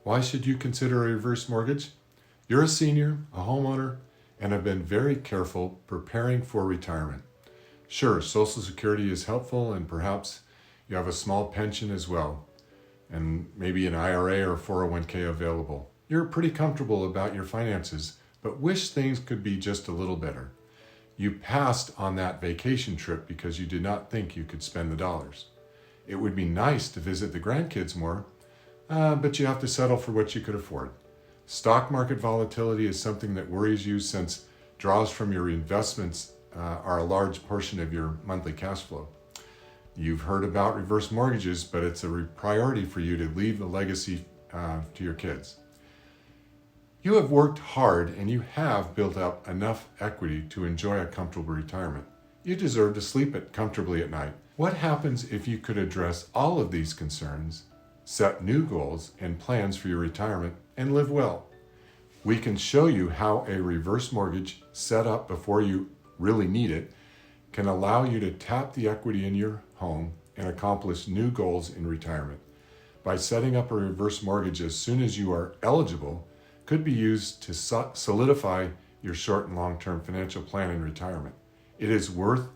Why should you consider a reverse mortgage? You're a senior, a homeowner, and have been very careful preparing for retirement. Sure, Social Security is helpful, and perhaps you have a small pension as well, and maybe an IRA or 401k available. You're pretty comfortable about your finances, but wish things could be just a little better. You passed on that vacation trip because you did not think you could spend the dollars. It would be nice to visit the grandkids more, but you have to settle for what you could afford. Stock market volatility is something that worries you since draws from your investments are a large portion of your monthly cash flow. You've heard about reverse mortgages, but it's a priority for you to leave a legacy to your kids. You have worked hard and you have built up enough equity to enjoy a comfortable retirement. You deserve to sleep comfortably at night. What happens if you could address all of these concerns, set new goals and plans for your retirement, and live well? We can show you how a reverse mortgage set up before you really need it can allow you to tap the equity in your home and accomplish new goals in retirement. By setting up a reverse mortgage as soon as you are eligible, could be used to solidify your short and long-term financial plan in retirement. It is worth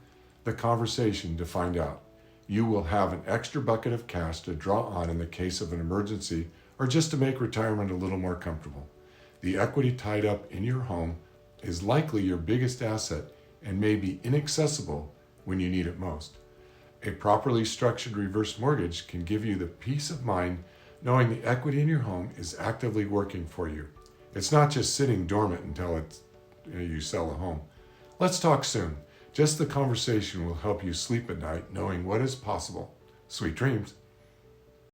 the conversation to find out. You will have an extra bucket of cash to draw on in the case of an emergency or just to make retirement a little more comfortable. The equity tied up in your home is likely your biggest asset and may be inaccessible when you need it most. A properly structured reverse mortgage can give you the peace of mind knowing the equity in your home is actively working for you. It's not just sitting dormant until you sell a home. Let's talk soon. Just the conversation will help you sleep at night knowing what is possible. Sweet dreams.